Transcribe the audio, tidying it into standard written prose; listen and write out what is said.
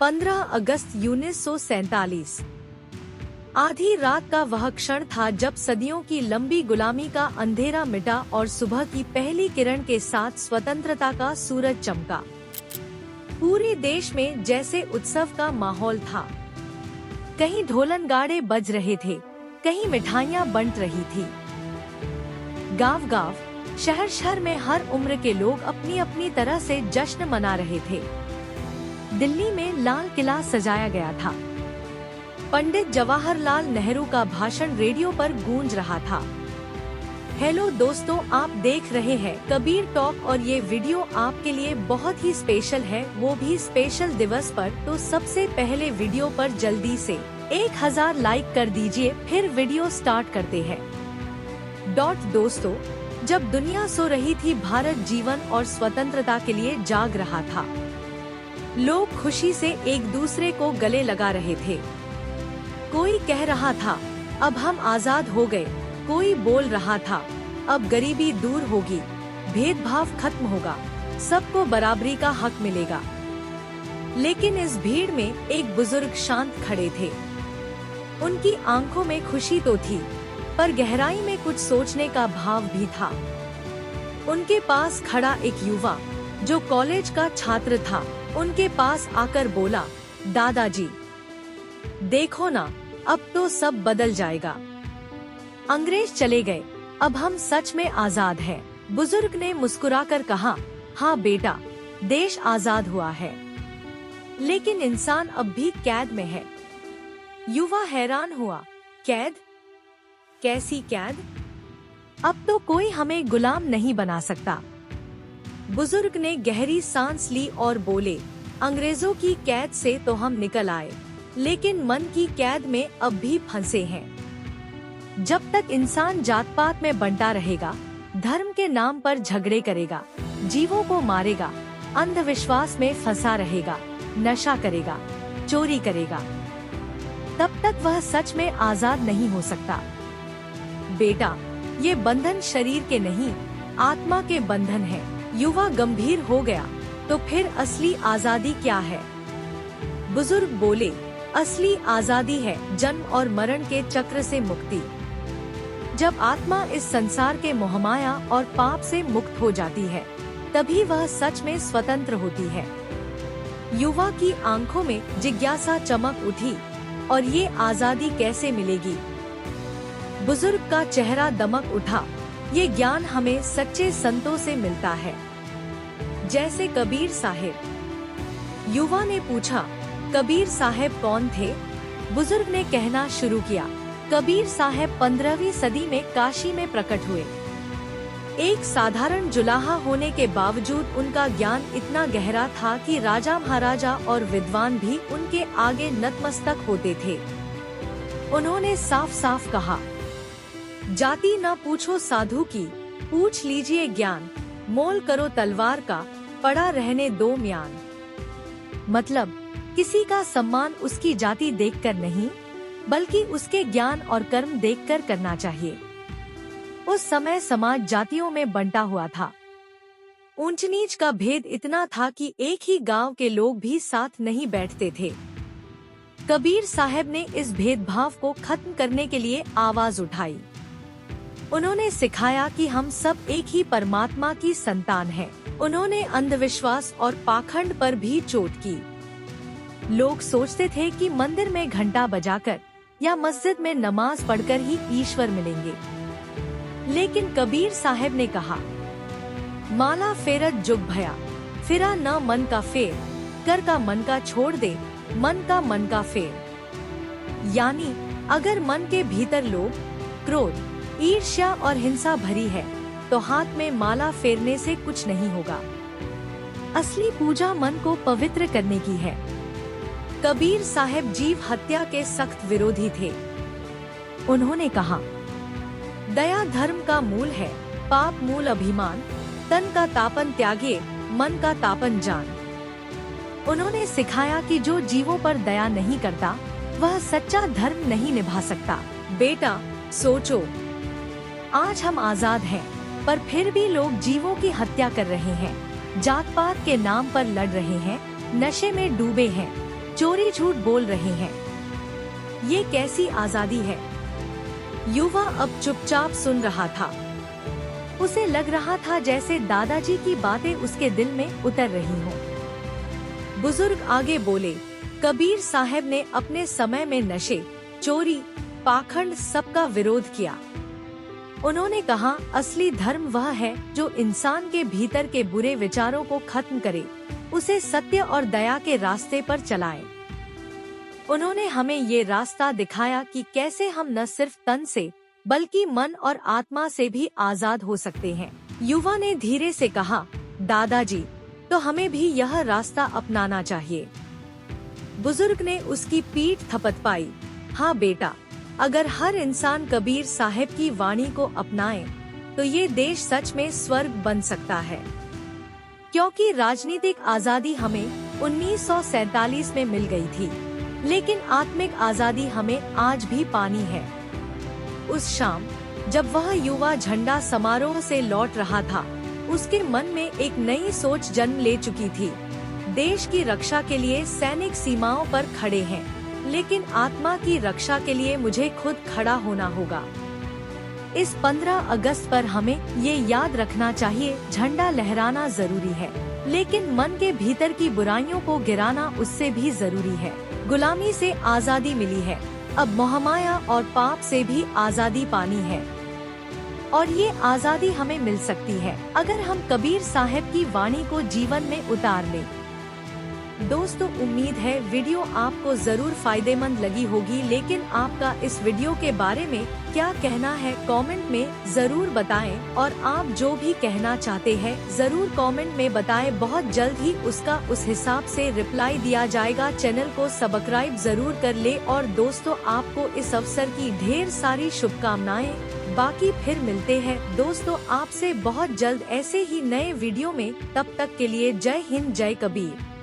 15 अगस्त 1947। आधी रात का वह क्षण था जब सदियों की लंबी गुलामी का अंधेरा मिटा और सुबह की पहली किरण के साथ स्वतंत्रता का सूरज चमका। पूरे देश में जैसे उत्सव का माहौल था। कहीं ढोलन गाड़े बज रहे थे, कहीं मिठाइयाँ बंट रही थी। गांव-गांव, शहर-शहर में हर उम्र के लोग अपनी अपनी तरह से जश्न मना रहे थे। दिल्ली में लाल किला सजाया गया था। पंडित जवाहरलाल नेहरू का भाषण रेडियो पर गूंज रहा था। हेलो दोस्तों, आप देख रहे हैं कबीर टॉक और ये वीडियो आपके लिए बहुत ही स्पेशल है, वो भी स्पेशल दिवस पर। तो सबसे पहले वीडियो पर जल्दी से 1000 लाइक कर दीजिए, फिर वीडियो स्टार्ट करते हैं। दोस्तों, जब दुनिया सो रही थी, भारत जीवन और स्वतंत्रता के लिए जाग रहा था। लोग खुशी से एक दूसरे को गले लगा रहे थे। कोई कह रहा था अब हम आजाद हो गए, कोई बोल रहा था अब गरीबी दूर होगी, भेदभाव खत्म होगा, सबको बराबरी का हक मिलेगा। लेकिन इस भीड़ में एक बुजुर्ग शांत खड़े थे। उनकी आंखों में खुशी तो थी, पर गहराई में कुछ सोचने का भाव भी था। उनके पास खड़ा एक युवा जो कॉलेज का छात्र था, उनके पास आकर बोला, दादाजी देखो ना, अब तो सब बदल जाएगा। अंग्रेज चले गए, अब हम सच में आजाद हैं। बुजुर्ग ने मुस्कुराकर कहा, हाँ बेटा, देश आजाद हुआ है, लेकिन इंसान अब भी कैद में है। युवा हैरान हुआ, कैद? कैसी कैद? अब तो कोई हमें गुलाम नहीं बना सकता। बुजुर्ग ने गहरी सांस ली और बोले, अंग्रेजों की कैद से तो हम निकल आए, लेकिन मन की कैद में अब भी फंसे हैं। जब तक इंसान जात पात में बंटा रहेगा, धर्म के नाम पर झगड़े करेगा, जीवों को मारेगा, अंधविश्वास में फंसा रहेगा, नशा करेगा, चोरी करेगा, तब तक वह सच में आजाद नहीं हो सकता। बेटा, ये बंधन शरीर के नहीं, आत्मा के बंधन है। युवा गंभीर हो गया, तो फिर असली आजादी क्या है? बुजुर्ग बोले, असली आजादी है जन्म और मरण के चक्र से मुक्ति। जब आत्मा इस संसार के मोहमाया और पाप से मुक्त हो जाती है, तभी वह सच में स्वतंत्र होती है। युवा की आंखों में जिज्ञासा चमक उठी, और ये आजादी कैसे मिलेगी? बुजुर्ग का चेहरा दमक उठा, ये ज्ञान हमें सच्चे संतों से मिलता है, जैसे कबीर साहिब। युवा ने पूछा, कबीर साहब कौन थे? बुजुर्ग ने कहना शुरू किया, कबीर साहब 15वीं सदी में काशी में प्रकट हुए। एक साधारण जुलाहा होने के बावजूद उनका ज्ञान इतना गहरा था कि राजा महाराजा और विद्वान भी उनके आगे नतमस्तक होते थे। उन्होंने साफ साफ कहा, जाति न पूछो साधु की, पूछ लीजिए ज्ञान, मोल करो तलवार का, पड़ा रहने दो म्यान। मतलब, किसी का सम्मान उसकी जाति देखकर नहीं, बल्कि उसके ज्ञान और कर्म देखकर करना चाहिए। उस समय समाज जातियों में बंटा हुआ था। ऊंच नीच का भेद इतना था कि एक ही गांव के लोग भी साथ नहीं बैठते थे। कबीर साहब ने इस भेदभाव को खत्म करने के लिए आवाज उठाई। उन्होंने सिखाया कि हम सब एक ही परमात्मा की संतान हैं। उन्होंने अंधविश्वास और पाखंड पर भी चोट की। लोग सोचते थे कि मंदिर में घंटा बजाकर या मस्जिद में नमाज पढ़कर ही ईश्वर मिलेंगे, लेकिन कबीर साहब ने कहा, माला फेरत जुग भया, फिरा न मन का फेर, कर का मन का छोड़ दे, मन का मन का फेर। यानी अगर मन के भीतर लोभ, क्रोध, ईर्ष्या और हिंसा भरी है, तो हाथ में माला फेरने से कुछ नहीं होगा। असली पूजा मन को पवित्र करने की है। कबीर साहब जीव हत्या के सख्त विरोधी थे। उन्होंने कहा, दया धर्म का मूल है, पाप मूल अभिमान, तन का तापन त्यागे, मन का तापन जान। उन्होंने सिखाया कि जो जीवों पर दया नहीं करता, वह सच्चा धर्म नहीं निभा सकता। बेटा सोचो, आज हम आजाद हैं, पर फिर भी लोग जीवों की हत्या कर रहे हैं, जात पात के नाम पर लड़ रहे हैं, नशे में डूबे हैं, चोरी झूठ बोल रहे हैं। ये कैसी आजादी है? युवा अब चुपचाप सुन रहा था। उसे लग रहा था जैसे दादाजी की बातें उसके दिल में उतर रही हों। बुजुर्ग आगे बोले, कबीर साहब ने अपने समय में नशे, चोरी, पाखंड सबका विरोध किया। उन्होंने कहा, असली धर्म वह है जो इंसान के भीतर के बुरे विचारों को खत्म करे, उसे सत्य और दया के रास्ते पर चलाए। उन्होंने हमें ये रास्ता दिखाया कि कैसे हम न सिर्फ तन से बल्कि मन और आत्मा से भी आजाद हो सकते हैं। युवा ने धीरे से कहा, दादाजी, तो हमें भी यह रास्ता अपनाना चाहिए। बुजुर्ग ने उसकी पीठ थपथपाई। हाँ बेटा, अगर हर इंसान कबीर साहब की वाणी को अपनाए तो ये देश सच में स्वर्ग बन सकता है। क्योंकि राजनीतिक आजादी हमें 1947 में मिल गई थी, लेकिन आत्मिक आजादी हमें आज भी पानी है। उस शाम जब वह युवा झंडा समारोह से लौट रहा था, उसके मन में एक नई सोच जन्म ले चुकी थी। देश की रक्षा के लिए सैनिक सीमाओं पर खड़े हैं, लेकिन आत्मा की रक्षा के लिए मुझे खुद खड़ा होना होगा। इस 15 अगस्त पर हमें ये याद रखना चाहिए, झंडा लहराना जरूरी है, लेकिन मन के भीतर की बुराइयों को गिराना उससे भी जरूरी है। गुलामी से आजादी मिली है, अब मोहमाया और पाप से भी आजादी पानी है। और ये आजादी हमें मिल सकती है अगर हम कबीर साहब की वाणी को जीवन में उतार लें। दोस्तों, उम्मीद है वीडियो आपको जरूर फायदेमंद लगी होगी, लेकिन आपका इस वीडियो के बारे में क्या कहना है कमेंट में जरूर बताएं, और आप जो भी कहना चाहते हैं जरूर कमेंट में बताएं। बहुत जल्द ही उसका उस हिसाब से रिप्लाई दिया जाएगा। चैनल को सब्सक्राइब जरूर कर ले, और दोस्तों आपको इस अवसर की ढेर सारी शुभकामनाएं। बाकी फिर मिलते हैं दोस्तों आपसे बहुत जल्द ऐसे ही नए वीडियो में। तब तक के लिए जय हिंद, जय कबीर।